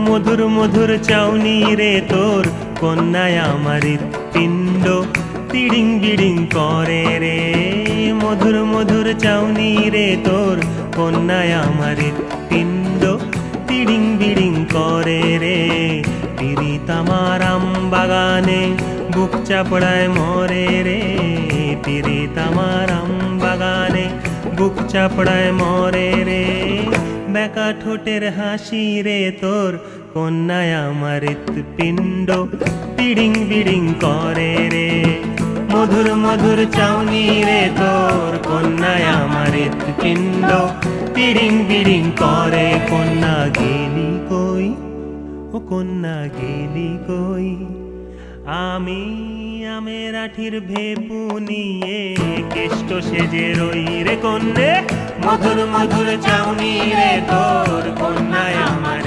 মধুর মধুর চাউনি রে তোর কন্যায় আমার হৃৎপিণ্ড তিড়িং বিড়িং করে রে। মধুর মধুর চাউনি রে তোর কন্যায় আমার হৃৎপিণ্ড তিড়িং বিড়িং করে রে। পিরিত আমার আম বাগানে বুক চাপড়ায় মরে রে। পিরিত আমার আম বাগানে বুক চাপড়ায় মরে রে। বেকা ঠোঁটের হাসি রে তোর কন্যায় আমার হৃৎপিণ্ড তিড়িং বিড়িং করে রে। মধুর মধুর চাউনি রে তোর কন্যায় আমার হৃৎপিণ্ড তিড়িং বিড়িং করে। কন্যা গেলি কই, ও কন্যা গেলি কই? আমি আমের আঠির ভেপু নিয়ে কেষ্ট সেজে রই রে কন্যে। মধুর মধুর চাউনি রে তোর কন্যায় আমার